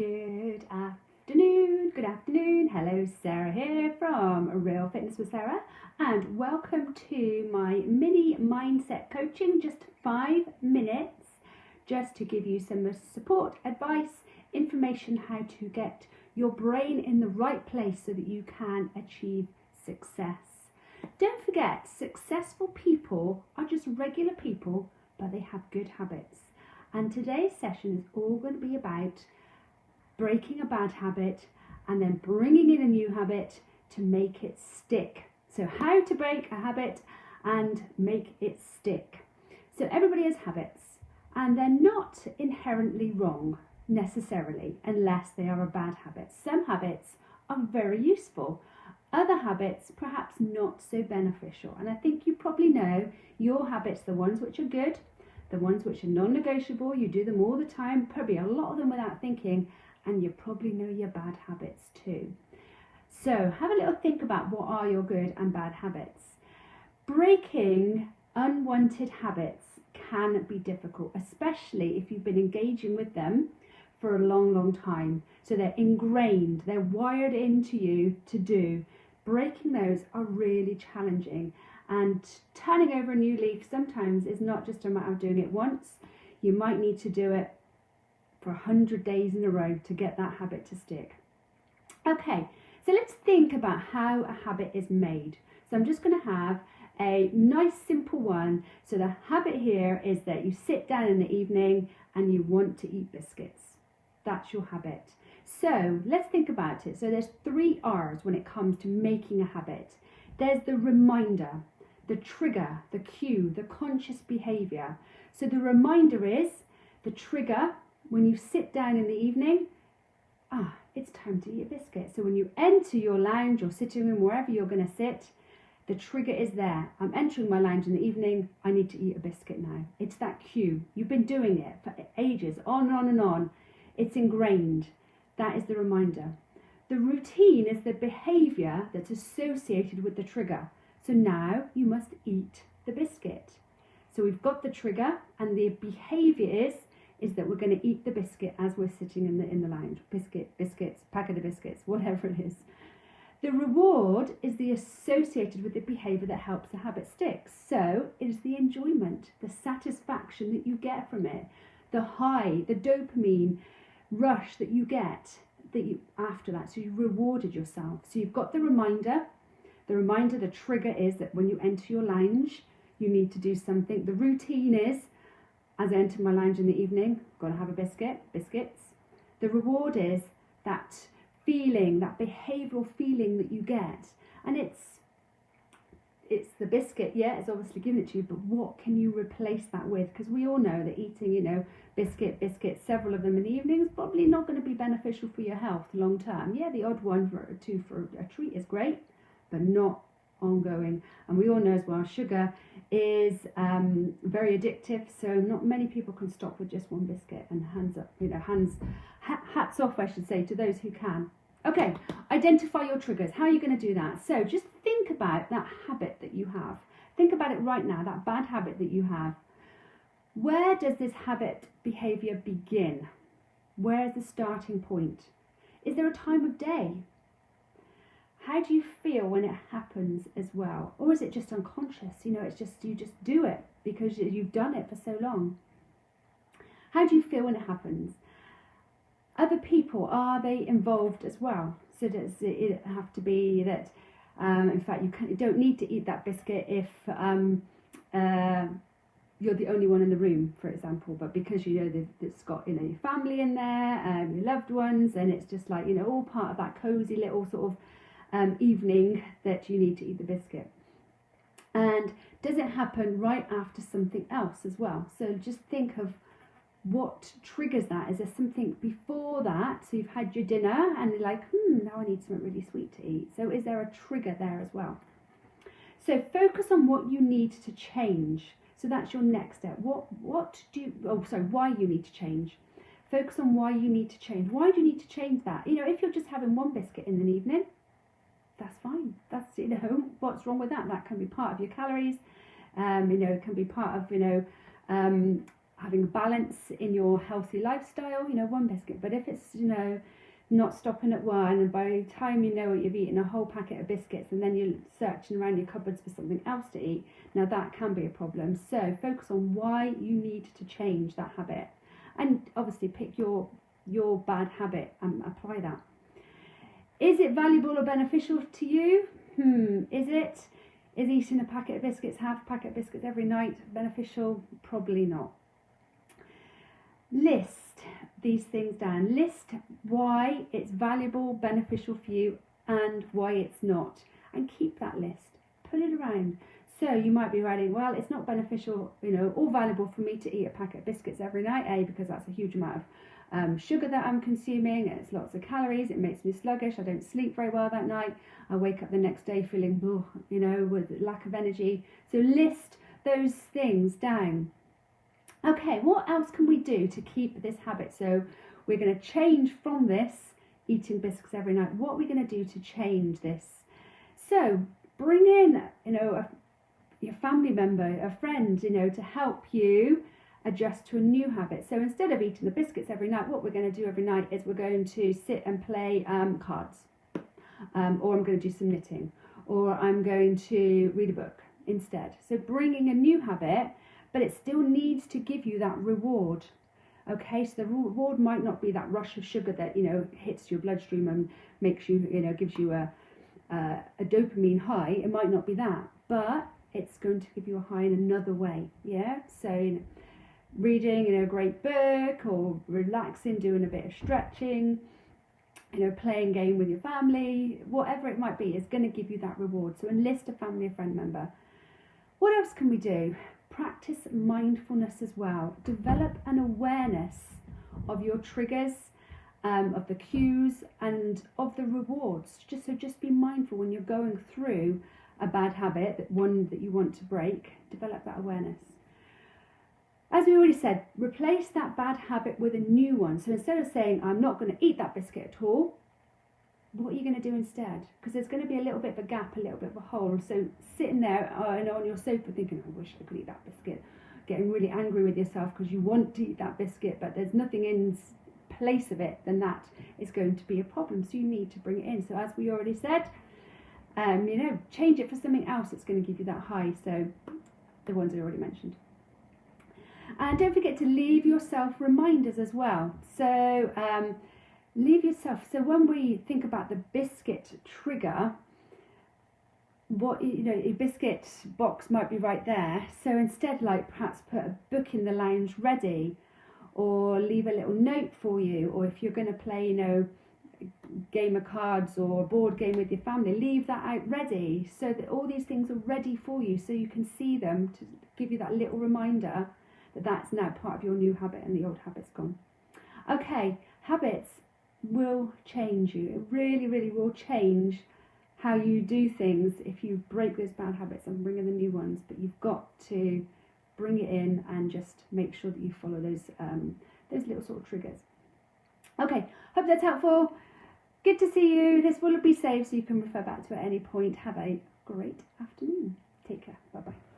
Good afternoon, Hello, Sarah here from Real Fitness with Sarah, and welcome to my mini mindset coaching, just 5 minutes, just to give you some support, advice, information, how to get your brain in the right place so that you can achieve success. Don't forget, successful people are just regular people, but they have good habits. And today's session is all going to be about breaking a bad habit and then bringing in a new habit to make it stick. So how to break a habit and make it stick. So everybody has habits, and they're not inherently wrong necessarily unless they are a bad habit. Some habits are very useful. Other habits perhaps not so beneficial. And I think you probably know your habits, the ones which are good, the ones which are non-negotiable, you do them all the time, probably a lot of them without thinking, and you probably know your bad habits too. So have a little think about what are your good and bad habits. Breaking unwanted habits can be difficult, especially if you've been engaging with them for a long time. So they're ingrained, they're wired into you to do. Breaking those are really challenging. And turning over a new leaf sometimes is not just a matter of doing it once. You might need to do it for 100 days in a row to get that habit to stick. Okay, so let's think about how a habit is made. So I'm just going to have a nice simple one. So the habit here is that you sit down in the evening and you want to eat biscuits. That's your habit. So let's think about it. So there's 3 R's when it comes to making a habit. There's the reminder, the trigger, the cue, the conscious behavior. So the reminder is the trigger when you sit down in the evening. It's time to eat a biscuit. So when you enter your lounge or sitting room, wherever you're going to sit, the trigger is there. I'm entering my lounge in the evening. I need to eat a biscuit now. It's that cue. You've been doing it for ages, on and on and on. It's ingrained. That is the reminder. The routine is the behavior that's associated with the trigger. So now you must eat the biscuit. So we've got the trigger, and the behavior is that we're going to eat the biscuit as we're sitting in the lounge. Biscuits, pack of the biscuits, whatever it is. The reward is the associated with the behavior that helps the habit stick. So it is the enjoyment, the satisfaction that you get from it, the high, the dopamine rush that you get after that. So you rewarded yourself. So you've got the reminder. The reminder, the trigger is that when you enter your lounge, you need to do something. The routine is, as I enter my lounge in the evening, got to have a biscuits. The reward is that feeling, that behavioural feeling that you get. And it's the biscuit, it's obviously given it to you, but what can you replace that with? Because we all know that eating, biscuits, several of them in the evening is probably not going to be beneficial for your health long term. Yeah, the odd one or two for a treat is great, but not ongoing. And we all know as well, sugar is very addictive, so not many people can stop with just one biscuit. And hats off, I should say, to those who can. Okay, identify your triggers. How are you going to do that? So just think about that habit that you have. Think about it right now, that bad habit that you have. Where does this habit behavior begin? Where is the starting point? Is there a time of day? How do you feel when it happens as well? Or is it just unconscious? It's just, you just do it because you've done it for so long. How do you feel when it happens? Other people, are they involved as well? So does it have to be that, in fact, you don't need to eat that biscuit if you're the only one in the room, for example, but because it's got your family in there, your loved ones, and it's just like all part of that cozy little sort of evening that you need to eat the biscuit. And does it happen right after something else as well? So just think of what triggers that. Is there something before that? So you've had your dinner and you're like, now I need something really sweet to eat. So is there a trigger there as well? So focus on what you need to change. So that's your next step. Why you need to change. Focus on why you need to change. Why do you need to change that? If you're just having one biscuit in the evening, that's fine. That's, what's wrong with that? That can be part of your calories. It can be part of, having a balance in your healthy lifestyle, one biscuit. But if it's, not stopping at one, and by the time you know it, you've eaten a whole packet of biscuits, and then you're searching around your cupboards for something else to eat, now that can be a problem. So focus on why you need to change that habit, and obviously pick your bad habit and apply that. Is it valuable or beneficial to you? Is eating a packet of biscuits, half a packet of biscuits every night beneficial? Probably not. List these things down. List why it's valuable, beneficial for you, and why it's not. And keep that list. Put it around. So you might be writing, well, it's not beneficial, or valuable for me to eat a packet of biscuits every night, because that's a huge amount of sugar that I'm consuming, and it's lots of calories, it makes me sluggish, I don't sleep very well that night, I wake up the next day feeling, with lack of energy. So list those things down. Okay, what else can we do to keep this habit? So we're going to change from this eating biscuits every night. What are we going to do to change this? So bring in, your family member, a friend, to help you adjust to a new habit. So instead of eating the biscuits every night, what we're going to do every night is we're going to sit and play cards, or I'm going to do some knitting, or I'm going to read a book instead. So bringing a new habit, but it still needs to give you that reward. Okay, so the reward might not be that rush of sugar that hits your bloodstream and makes you, gives you a dopamine high. It might not be that, but it's going to give you a high in another way. Yeah, so reading a great book, or relaxing, doing a bit of stretching, playing a game with your family, whatever it might be, is going to give you that reward. So enlist a family or friend member. What else can we do? Practice mindfulness as well. Develop an awareness of your triggers, of the cues, and of the rewards. Just be mindful when you're going through a bad habit, one that you want to break. Develop that awareness. As we already said, replace that bad habit with a new one. So instead of saying, I'm not going to eat that biscuit at all, what are you going to do instead? Because there's going to be a little bit of a gap, a little bit of a hole. So sitting there on your sofa thinking, I wish I could eat that biscuit, getting really angry with yourself because you want to eat that biscuit, but there's nothing in place of it, then that is going to be a problem. So you need to bring it in. So as we already said, change it for something else that's going to give you that high. So the ones I already mentioned. And don't forget to leave yourself reminders as well. So leave yourself. So when we think about the biscuit trigger, a biscuit box might be right there. So instead, perhaps put a book in the lounge ready, or leave a little note for you. Or if you're going to play, a game of cards or a board game with your family, leave that out ready, so that all these things are ready for you, so you can see them to give you that little reminder that that's now part of your new habit and the old habit's gone. Okay, habits will change you. It really, really will change how you do things if you break those bad habits and bring in the new ones. But you've got to bring it in and just make sure that you follow those little sort of triggers. Okay, hope that's helpful. Good to see you. This will be saved so you can refer back to it at any point. Have a great afternoon. Take care. Bye-bye.